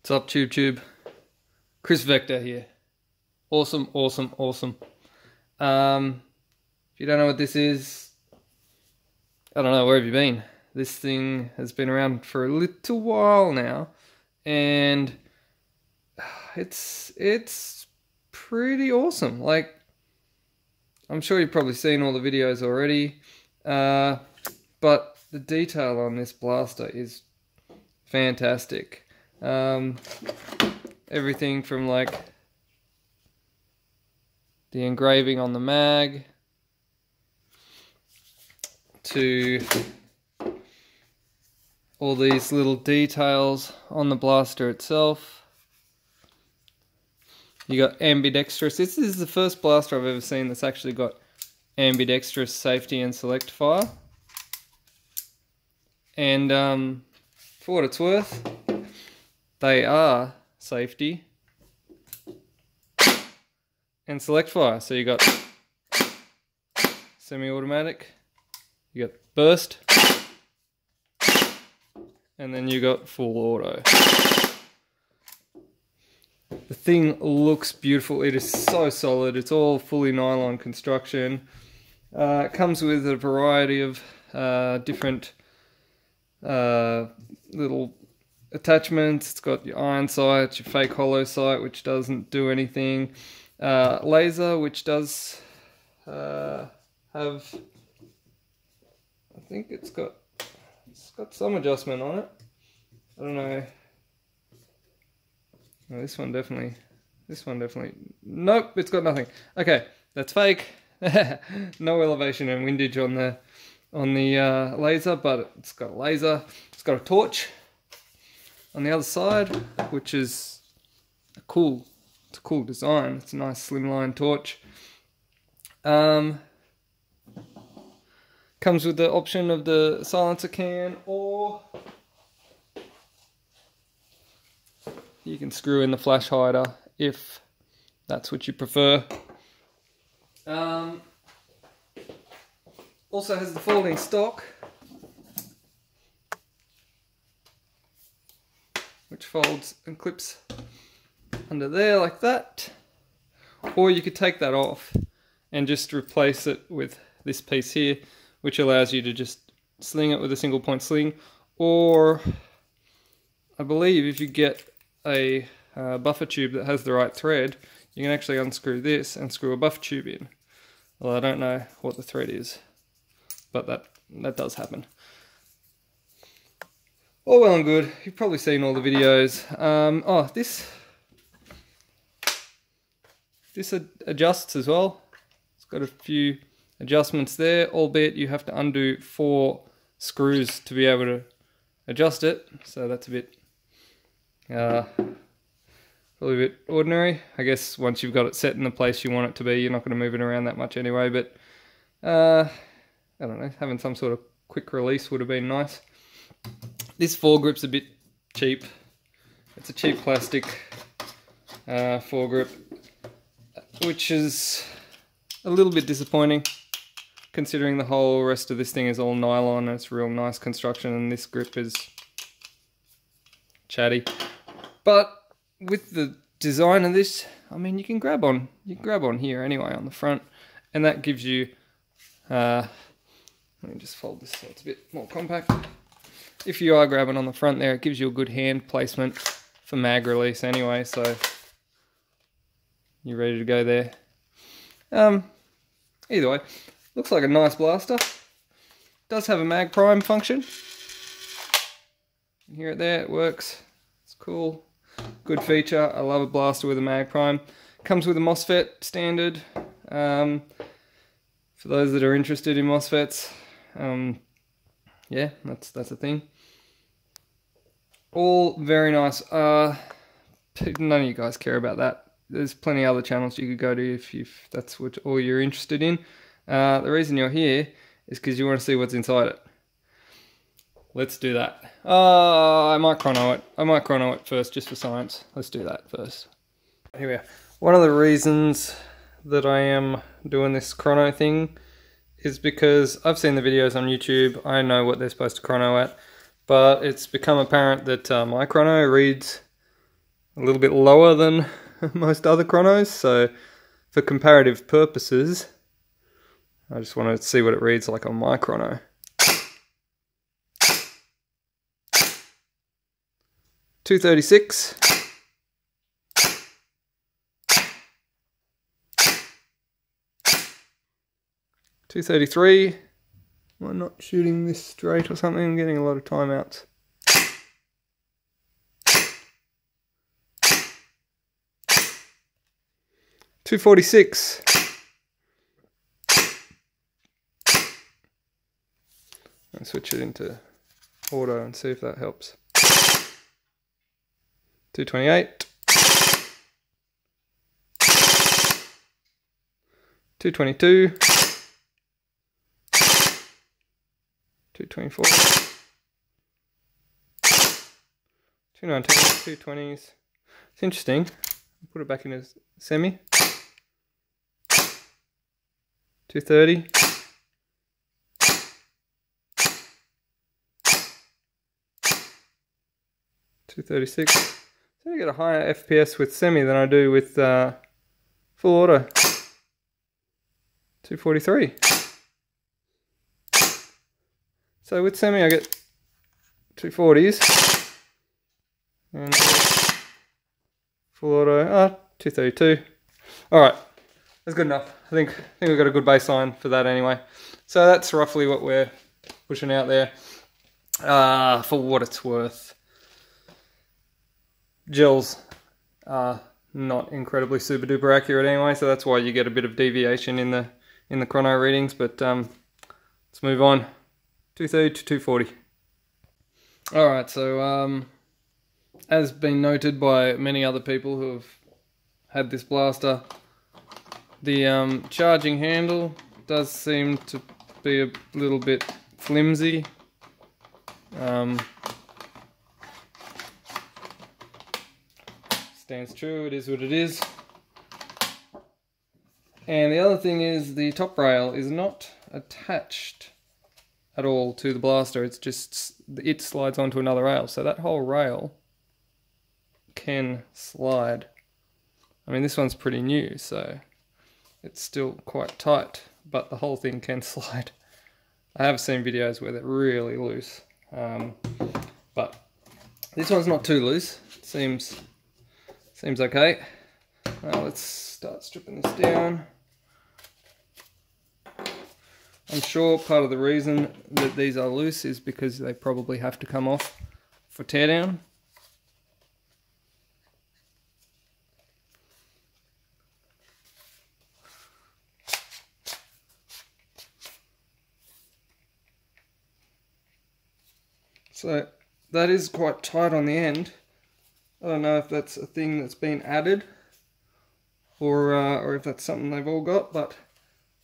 What's up, Tube? Kriss Vector here. Awesome. If you don't know what this is, I don't know, where have you been? This thing has been around for a little while now, and it's pretty awesome. Like, I'm sure you've probably seen all the videos already, but the detail on this blaster is fantastic. Everything from like the engraving on the mag to all these little details on the blaster itself. You got ambidextrous. This is the first blaster I've ever seen that's actually got ambidextrous safety and select fire. And for what it's worth, they are safety and select fire. So you got semi-automatic, you got burst, and then you got full auto. The thing looks beautiful. It is so solid. It's all fully nylon construction. It comes with a variety of different little attachments. It's got your iron sight, your fake hollow sight, which doesn't do anything. Laser, which does have, I think it's got some adjustment on it. I don't know. No, this one definitely. Nope, it's got nothing. Okay, that's fake. No elevation and windage on the laser, but it's got a laser. It's got a torch on the other side, which is it's a cool design. It's a nice slimline torch. Comes with the option of the silencer can, or you can screw in the flash hider if that's what you prefer. Also has the folding stock, which folds and clips under there like that. Or you could take that off and just replace it with this piece here, which allows you to just sling it with a single point sling. Or I believe if you get a buffer tube that has the right thread, you can actually unscrew this and screw a buffer tube in. Well, I don't know what the thread is, but that does happen. All well and good. You've probably seen all the videos. Oh, this adjusts as well. It's got a few adjustments there, albeit you have to undo 4 screws to be able to adjust it. So that's a bit, probably a bit ordinary. I guess once you've got it set in the place you want it to be, you're not going to move it around that much anyway. But I don't know, having some sort of quick release would have been nice. This foregrip's a bit cheap. It's a cheap plastic foregrip, which is a little bit disappointing considering the whole rest of this thing is all nylon and it's real nice construction, and this grip is chatty. But with the design of this, I mean, you can grab on here anyway on the front, and that gives you let me just fold this so it's a bit more compact. If you are grabbing on the front there, it gives you a good hand placement for mag release anyway, so you're ready to go there. Either way, looks like a nice blaster. Does have a mag prime function. You can hear it there, it works. It's cool. Good feature. I love a blaster with a mag prime. Comes with a MOSFET standard. For those that are interested in MOSFETs, yeah, that's a thing. All very nice. None of you guys care about that. There's plenty of other channels you could go to if that's what all you're interested in. The reason you're here is because you want to see what's inside it. Let's do that. I might chrono it. I might chrono it first just for science. Let's do that first. Here we are. One of the reasons that I am doing this chrono thing is because I've seen the videos on YouTube. I know what they're supposed to chrono at, but it's become apparent that my chrono reads a little bit lower than most other chronos, so for comparative purposes, I just wanted to see what it reads like on my chrono. 2:36. 2:33. Am I not shooting this straight or something? I'm getting a lot of timeouts. 2:46. I'll switch it into auto and see if that helps. 2:28. 2:22. 2:24. 2:19. 2:20s. It's interesting. I'll put it back in as semi. 2:30. 2:36. So I get a higher FPS with semi than I do with full auto. 2:43. So with semi I get 240s. And full auto, 232. Alright, that's good enough. I think we've got a good baseline for that anyway. So that's roughly what we're pushing out there. For what it's worth, gels are not incredibly super duper accurate anyway, so that's why you get a bit of deviation in the chrono readings. But let's move on. 230 to 240. Alright, so as been noted by many other people who have had this blaster, the charging handle does seem to be a little bit flimsy. Stands true, it is what it is. And the other thing is the top rail is not attached at all to the blaster. It's just, it slides onto another rail, so that whole rail can slide. I mean, this one's pretty new, so it's still quite tight, but the whole thing can slide. I have seen videos where they're really loose, but this one's not too loose. It seems okay. Now let's start stripping this down. I'm sure part of the reason that these are loose is because they probably have to come off for teardown. So that is quite tight on the end. I don't know if that's a thing that's been added or if that's something they've all got, but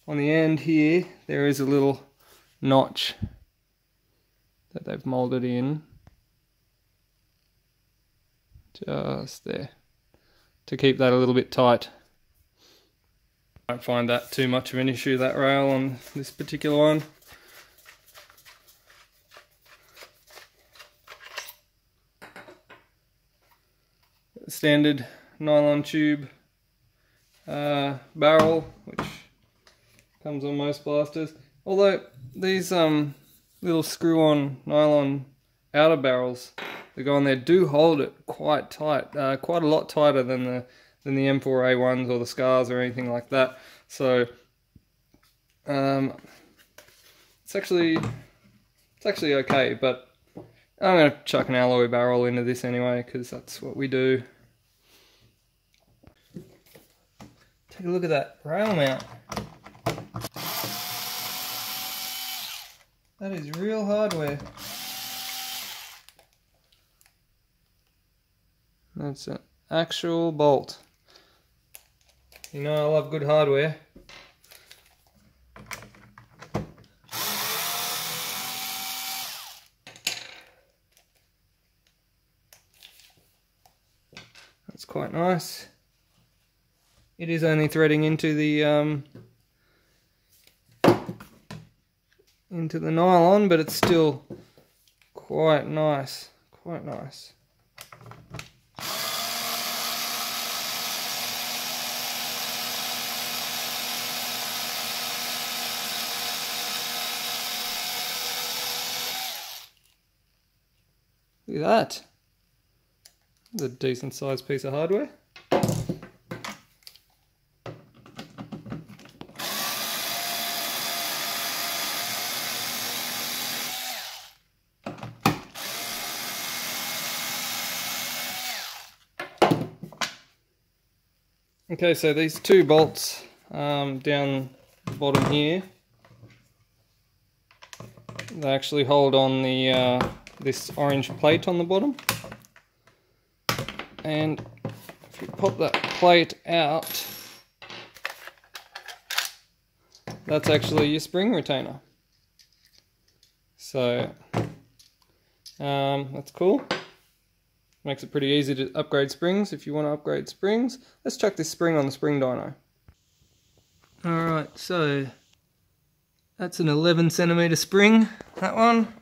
on the end here there is a little notch that they've molded in just there to keep that a little bit tight. I don't find that too much of an issue, that rail on this particular one. Standard nylon tube barrel, which comes on most blasters. Although these little screw-on nylon outer barrels that go on there do hold it quite tight, quite a lot tighter than the M4A1s or the Scars or anything like that. So it's actually okay, but I'm going to chuck an alloy barrel into this anyway because that's what we do. Take a look at that rail mount. That is real hardware. That's an actual bolt. You know I love good hardware. That's quite nice. It is only threading into the nylon, but it's still quite nice. Quite nice. Look at that. That's a decent sized piece of hardware. Okay, so these two bolts down the bottom here, they actually hold on the this orange plate on the bottom, and if you pop that plate out, that's actually your spring retainer. So that's cool. Makes it pretty easy to upgrade springs if you want to upgrade springs. Let's chuck this spring on the spring dyno. Alright, so that's an 11 centimeter spring, that one.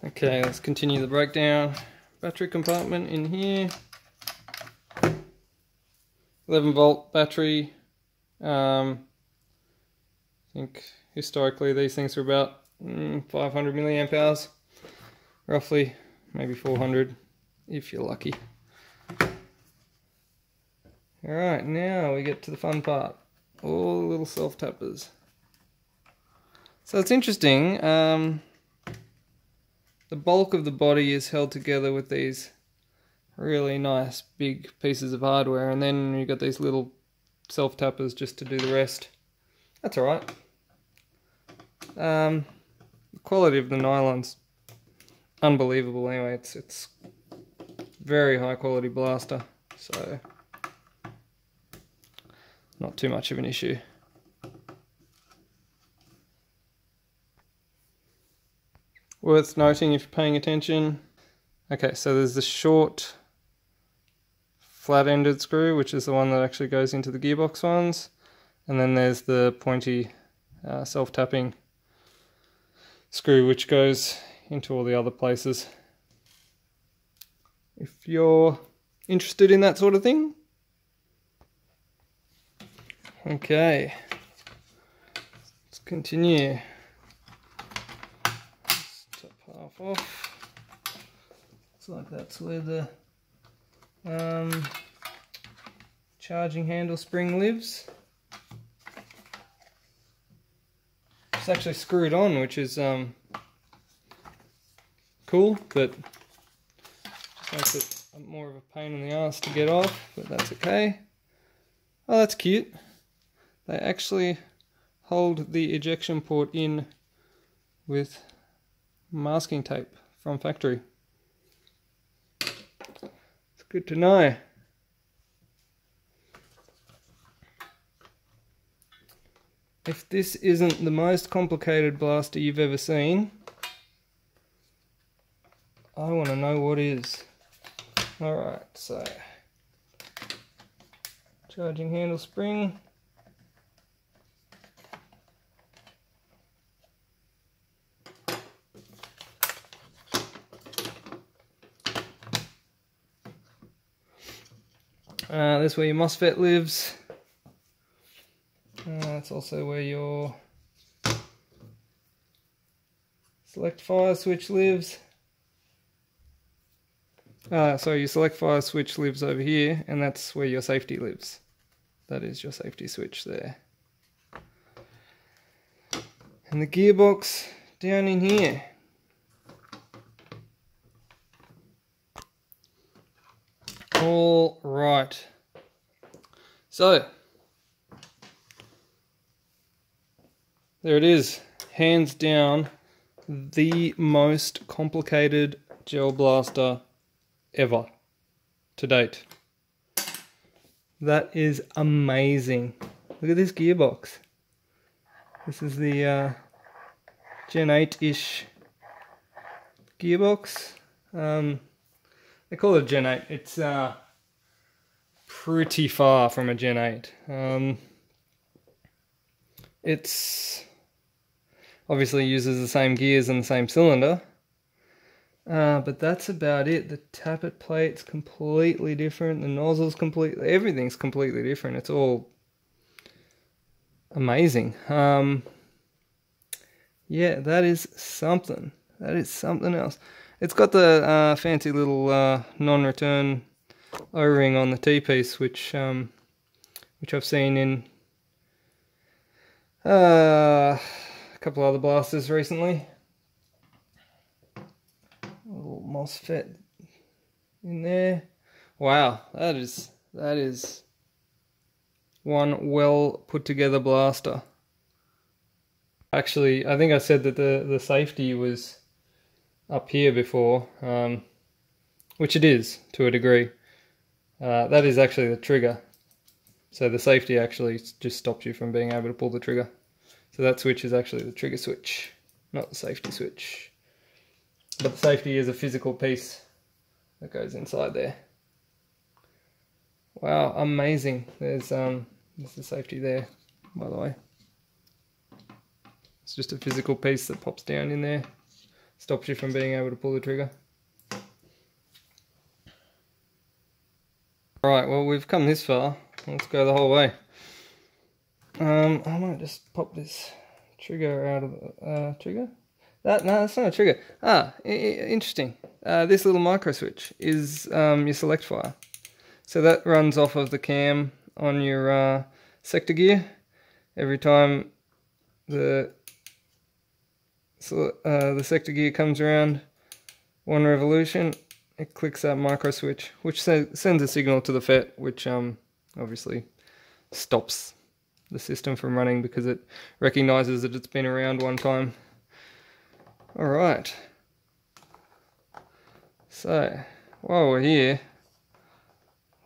Okay, let's continue the breakdown. Battery compartment in here. 11 volt battery. I think historically these things are about 500 milliamp hours, roughly, maybe 400 if you're lucky. Alright, now we get to the fun part. All the little self-tappers. So it's interesting, the bulk of the body is held together with these really nice big pieces of hardware, and then you've got these little self-tappers just to do the rest. That's alright. The quality of the nylon's unbelievable anyway. It's very high quality blaster, so not too much of an issue. Worth noting if you're paying attention. Okay, so there's the short flat-ended screw, which is the one that actually goes into the gearbox ones, and then there's the pointy self-tapping screw which goes into all the other places. If you're interested in that sort of thing. Okay, let's continue. Let's top half off. Looks like that's where the charging handle spring lives. It's actually screwed on, which is cool, but just makes it more of a pain in the ass to get off, but that's okay. Oh, that's cute. They actually hold the ejection port in with masking tape from factory. It's good to know. If this isn't the most complicated blaster you've ever seen, I want to know what is. Alright, so charging handle spring. That's where your MOSFET lives. That's also where your select fire switch lives. So your select fire switch lives over here, and that's where your safety lives. That is your safety switch there. And the gearbox down in here. All right. So there it is, hands down the most complicated gel blaster ever to date. That is amazing. Look at this gearbox. This is the Gen 8-ish gearbox. They call it Gen 8. It's pretty far from a Gen 8. It's obviously uses the same gears and the same cylinder, but that's about it. The tappet plate's completely different, the nozzle's completely, everything's completely different. It's all amazing. Yeah, that is something. That is something else. It's got the fancy little non-return O-ring on the T-piece, which I've seen in a couple other blasters recently. A little MOSFET in there. Wow, that is one well put together blaster. Actually, I think I said that the safety was up here before, which it is to a degree. That is actually the trigger. So the safety actually just stops you from being able to pull the trigger. So that switch is actually the trigger switch, not the safety switch. But the safety is a physical piece that goes inside there. Wow, amazing. There's the safety there, by the way. It's just a physical piece that pops down in there, stops you from being able to pull the trigger. Alright, well, we've come this far. Let's go the whole way. I might just pop this trigger out of the trigger. No, that's not a trigger. Interesting. This little micro switch is your select fire. So that runs off of the cam on your sector gear. Every time the sector gear comes around one revolution, it clicks that micro switch, which sends a signal to the FET, which obviously stops the system from running because it recognizes that it's been around one time. Alright, so while we're here, it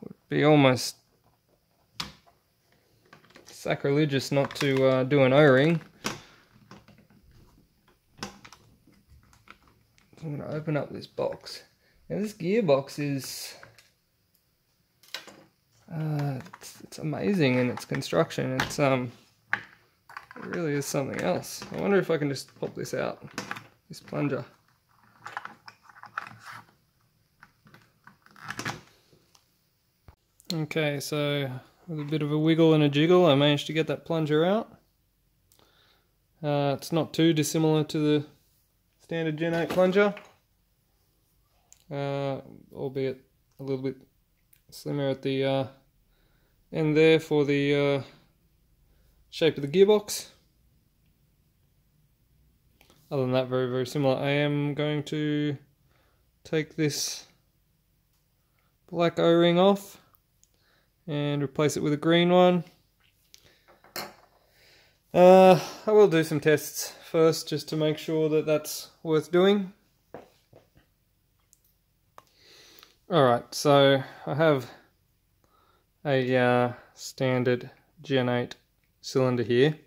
would be almost sacrilegious not to do an O-ring. I'm going to open up this box. Now this gearbox is it's amazing in its construction. It really is something else. I wonder if I can just pop this out, this plunger. Okay, so with a bit of a wiggle and a jiggle, I managed to get that plunger out. It's not too dissimilar to the standard Gen 8 plunger, albeit a little bit slimmer at the end there for the shape of the gearbox. Other than that, very, very similar. I am going to take this black O-ring off and replace it with a green one. I will do some tests first just to make sure that that's worth doing. Alright, so I have a standard Gen 8 cylinder here,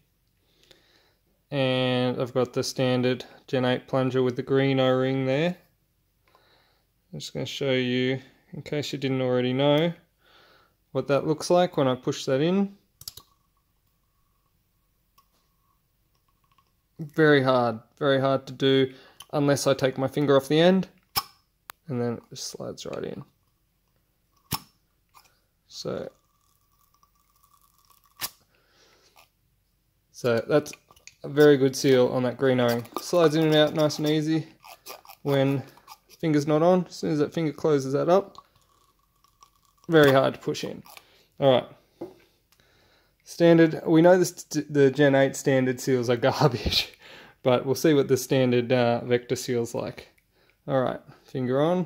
and I've got the standard Gen 8 plunger with the green O-ring there. I'm just going to show you, in case you didn't already know, what that looks like when I push that in. Very hard to do unless I take my finger off the end, and then it just slides right in. So that's a very good seal on that green O-ring. Slides in and out nice and easy when finger's not on. As soon as that finger closes that up, very hard to push in. Alright. Standard, we know this, the Gen 8 standard seals are garbage, but we'll see what the standard vector seal's like. Alright, finger on.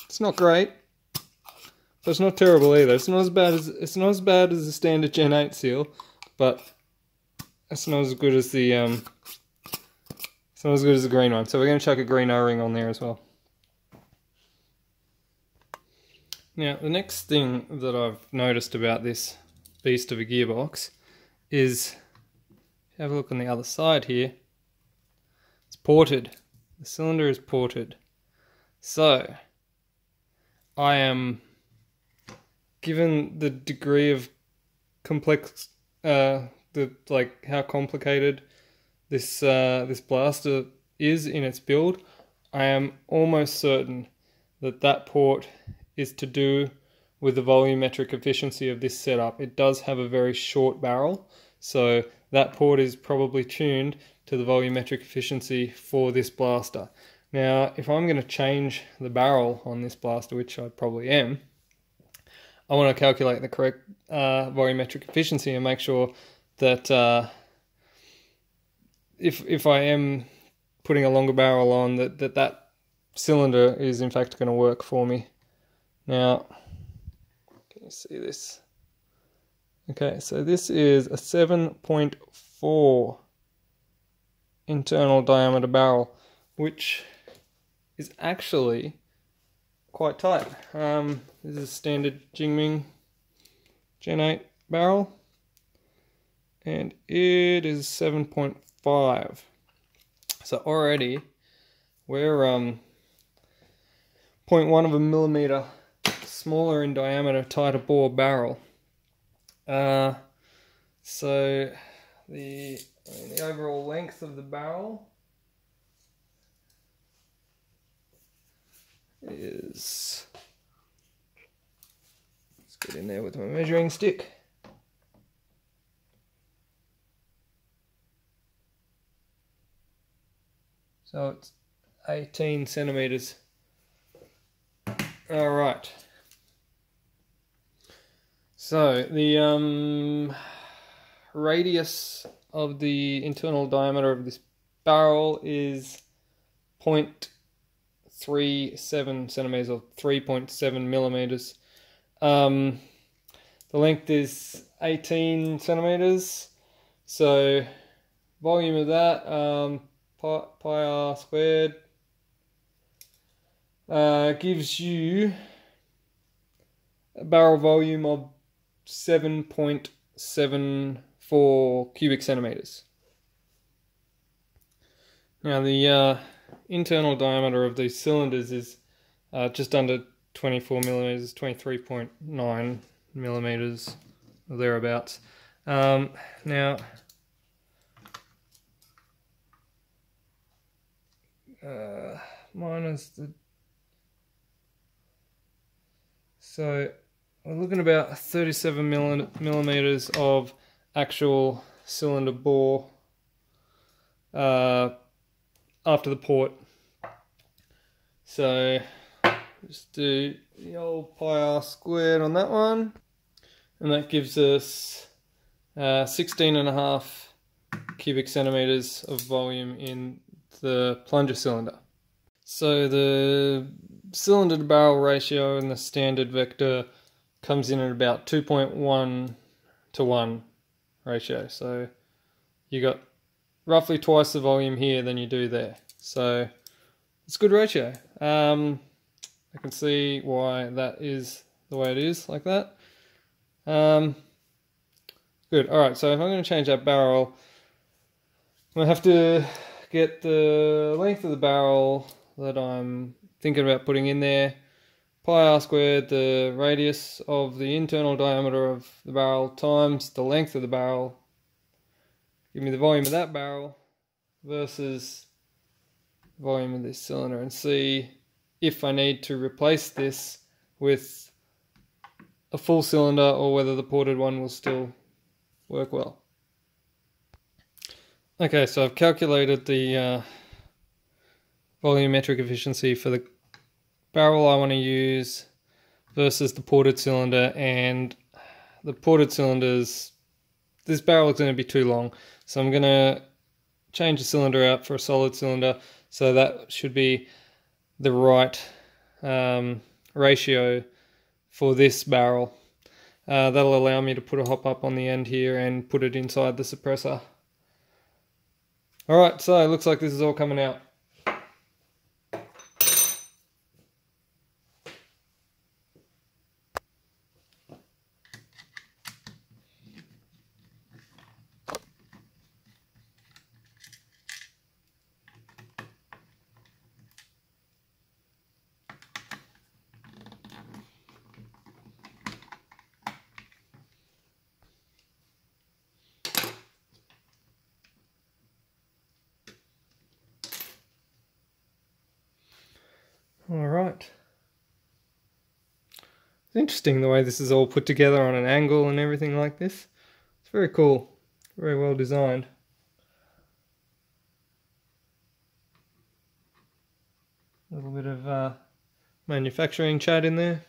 It's not great, but it's not terrible either. It's not as bad as the standard Gen 8 seal, but it's not as good as the green one. So we're going to chuck a green O-ring on there as well. Now the next thing that I've noticed about this beast of a gearbox is, have a look on the other side here. It's ported. The cylinder is ported. So I am, given the degree of complex, how complicated this blaster is in its build, I am almost certain that that port is to do with the volumetric efficiency of this setup. It does have a very short barrel, so that port is probably tuned to the volumetric efficiency for this blaster. Now, if I'm going to change the barrel on this blaster, which I probably am, I want to calculate the correct volumetric efficiency and make sure that if I am putting a longer barrel on, that cylinder is in fact going to work for me. Now, can you see this? Okay, so this is a 7.4 internal diameter barrel, which is actually quite tight. This is a standard Jingming Gen 8 barrel, and it is 7.5. So already we're 0.1 of a millimeter smaller in diameter, tighter bore barrel. So the overall length of the barrel is, let's get in there with my measuring stick. So it's 18 centimeters. All right. So the radius of the internal diameter of this barrel is 0.37 centimeters, or 3.7 millimeters. The length is 18 centimeters. So volume of that, pi r squared, gives you a barrel volume of 7.74 cubic centimeters. Now the internal diameter of these cylinders is just under 24 millimeters, 23.9 millimeters, or thereabouts. Now, minus the, so we're looking at about 37 millimeters of actual cylinder bore after the port. So just do the old pi r squared on that one, and that gives us 16.5 cubic centimeters of volume in the plunger cylinder. So the cylinder to barrel ratio in the standard vector comes in at about 2.1 to 1 ratio. So you got roughly twice the volume here than you do there. So it's a good ratio. I can see why that is the way it is, like that. Good. Alright, so if I'm going to change that barrel, I'm going to have to get the length of the barrel that I'm thinking about putting in there, pi r squared, the radius of the internal diameter of the barrel, times the length of the barrel, give me the volume of that barrel versus the volume of this cylinder, and see if I need to replace this with a full cylinder or whether the ported one will still work well. Okay, so I've calculated the volumetric efficiency for the barrel I want to use versus the ported cylinder, and the ported cylinders, this barrel is going to be too long, so I'm going to change the cylinder out for a solid cylinder, so that should be the right ratio for this barrel. That'll allow me to put a hop up on the end here and put it inside the suppressor. Alright, so it looks like this is all coming out. Alright. It's interesting the way this is all put together on an angle and everything like this. It's very cool. Very well designed. A little bit of manufacturing chat in there.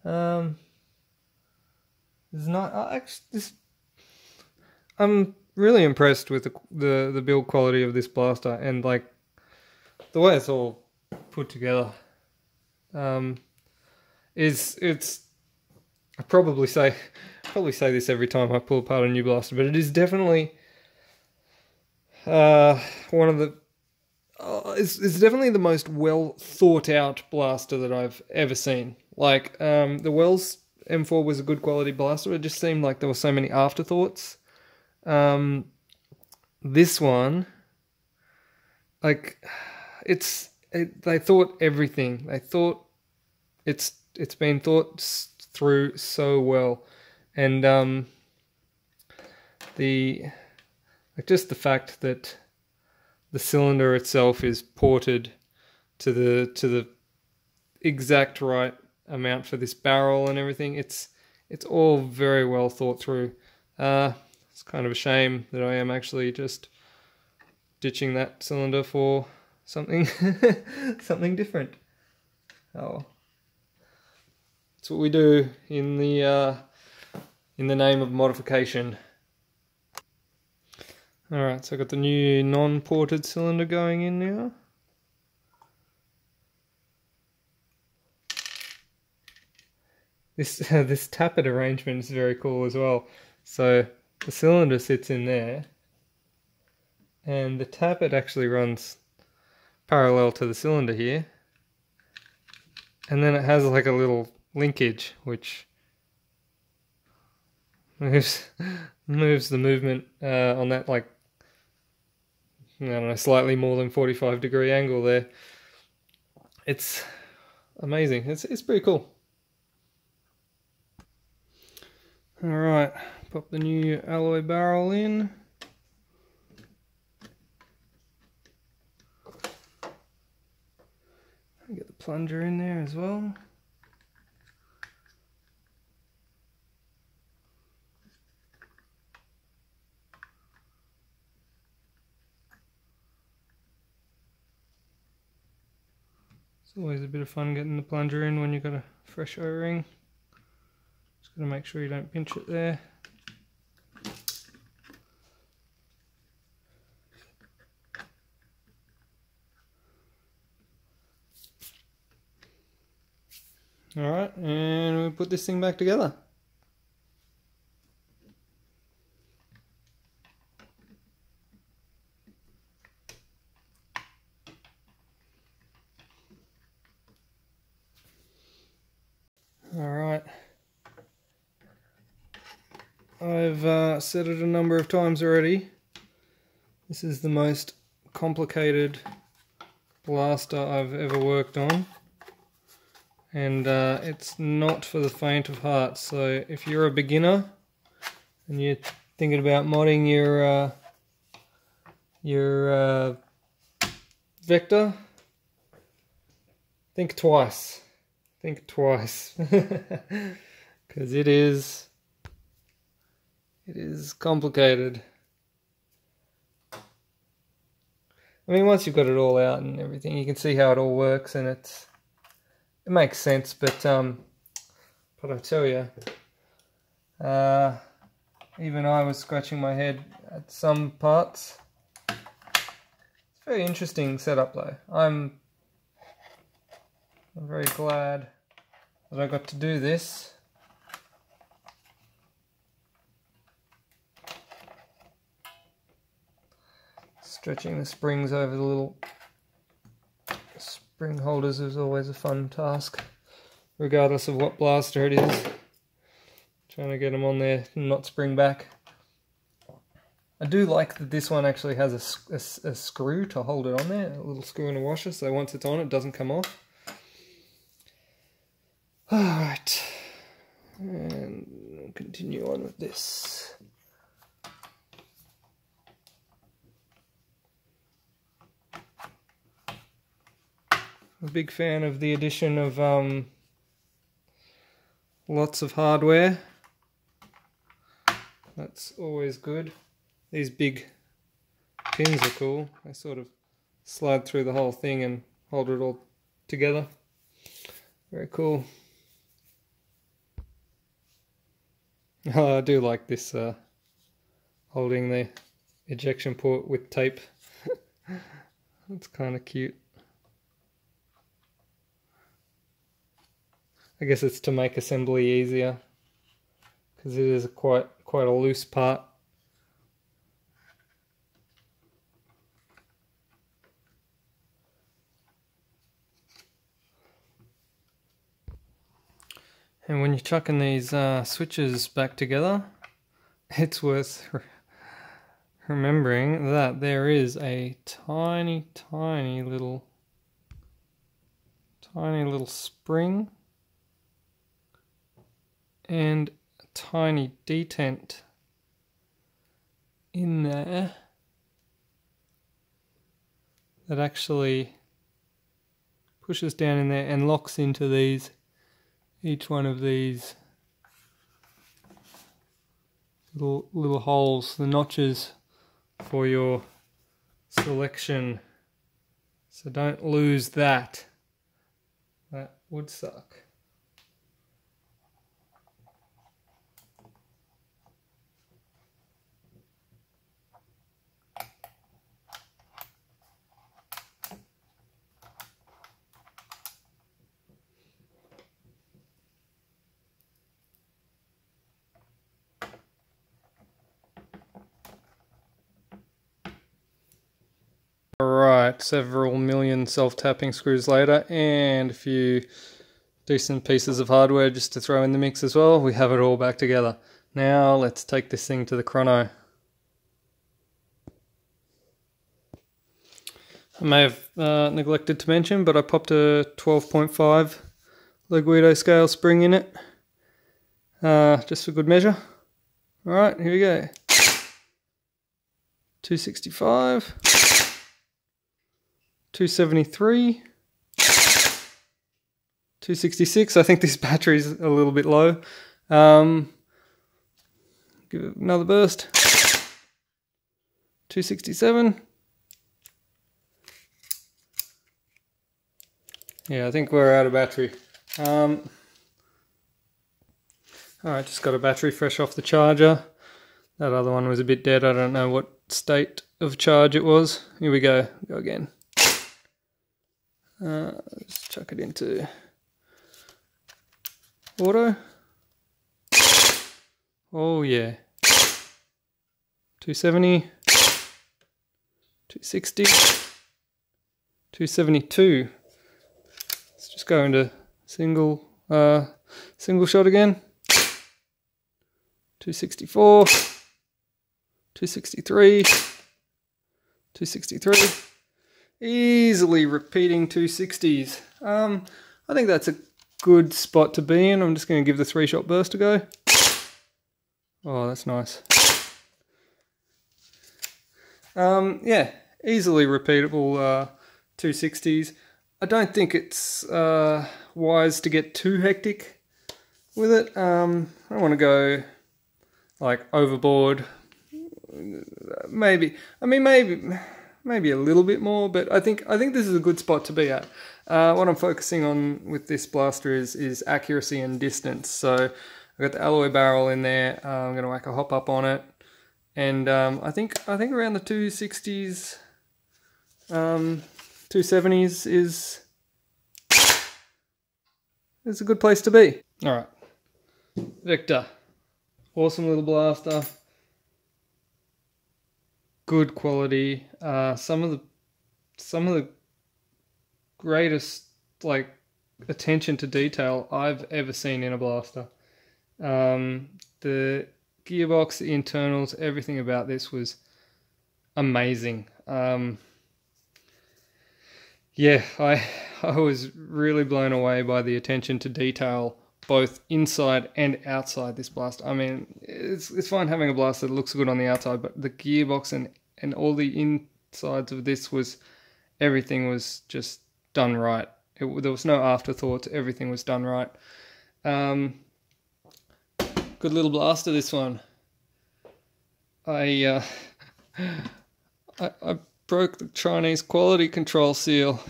I'm really impressed with the build quality of this blaster and like the way it's all put together. It's I probably say this every time I pull apart a new blaster, but it is definitely one of the it's definitely the most well thought out blaster that I've ever seen. Like the Wells M4 was a good quality blaster. It just seemed like there were so many afterthoughts. This one, like they thought everything. They thought it's been thought through so well, and just the fact that the cylinder itself is ported to the exact right amount for this barrel and everything. It's all very well thought through. It's kind of a shame that I am actually just ditching that cylinder for something something different. Oh, that's what we do in the name of modification. Alright, so I've got the new non-ported cylinder going in now. This tappet arrangement is very cool as well. So the cylinder sits in there, and the tappet actually runs parallel to the cylinder here, and then it has like a little linkage which moves the movement on that, like, I don't know, slightly more than 45-degree angle there. It's amazing. It's pretty cool. Alright, pop the new alloy barrel in. Get the plunger in there as well. It's always a bit of fun getting the plunger in when you've got a fresh O-ring. Just got to make sure you don't pinch it there. Alright, and we put this thing back together. Alright, I've said it a number of times already. This is the most complicated blaster I've ever worked on, and it's not for the faint of heart. So if you're a beginner and you're thinking about modding your vector, think twice. Think twice, because it is complicated. I mean, once you've got it all out and everything, you can see how it all works, and it makes sense. But I tell you, even I was scratching my head at some parts. It's a very interesting setup, though. I'm very glad that I got to do this. Stretching the springs over the little spring holders is always a fun task, regardless of what blaster it is. Trying to get them on there and not spring back. I do like that this one actually has a screw to hold it on there, a little screw and a washer, so once it's on it doesn't come off. Alright, and we'll continue on with this. a big fan of the addition of lots of hardware. That's always good. These big pins are cool. They sort of slide through the whole thing and hold it all together. Very cool. Oh, I do like this holding the ejection port with tape. That's kind of cute. I guess it's to make assembly easier because it is quite a loose part. And when you're chucking these switches back together, it's worth remembering that there is a tiny little spring and a tiny detent in there that actually pushes down in there and locks into these, each one of these little holes, the notches for your selection. So don't lose that. That would suck. Alright, several million self-tapping screws later and a few decent pieces of hardware just to throw in the mix as well. We have it all back together. Now let's take this thing to the chrono. I may have neglected to mention, but I popped a 12.5 Guido scale spring in it, just for good measure. Alright, here we go. 265. 273, 266. I think this battery's a little bit low. Give it another burst. 267. Yeah, I think we're out of battery. Alright, just got a battery fresh off the charger. That other one was a bit dead. I don't know what state of charge it was. Here we go. Go again. Let's chuck it into auto. Oh yeah. 270, 260, 272. Let's just go into single shot again. 264, 263, 263. Easily repeating 260s. I think that's a good spot to be in. I'm just going to give the 3-shot burst a go. Oh, that's nice. Yeah, easily repeatable 260s. I don't think it's wise to get too hectic with it. I don't want to go like overboard. Maybe a little bit more, but I think this is a good spot to be at. What I'm focusing on with this blaster is accuracy and distance. So I've got the alloy barrel in there. I'm going to whack a hop up on it, and I think around the 260s, 270s is a good place to be. All right, Vector, awesome little blaster. Good quality. Some of the greatest like attention to detail I've ever seen in a blaster. The gearbox, the internals, everything about this was amazing. Yeah, I was really blown away by the attention to detail, both inside and outside this blaster. I mean, it's fine having a blaster that looks good on the outside, but the gearbox and all the insides of this everything was just done right. there was no afterthoughts. Everything was done right. Good little blaster, this one. I broke the Chinese quality control seal,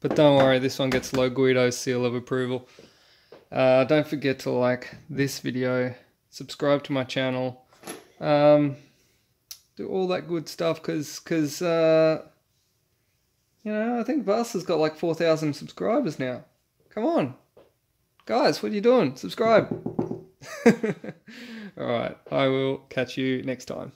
but don't worry, this one gets Low Guido's seal of approval. Don't forget to like this video, subscribe to my channel, do all that good stuff, because you know, I think Bus has got like 4,000 subscribers now. Come on, guys, what are you doing? Subscribe. Alright, I will catch you next time.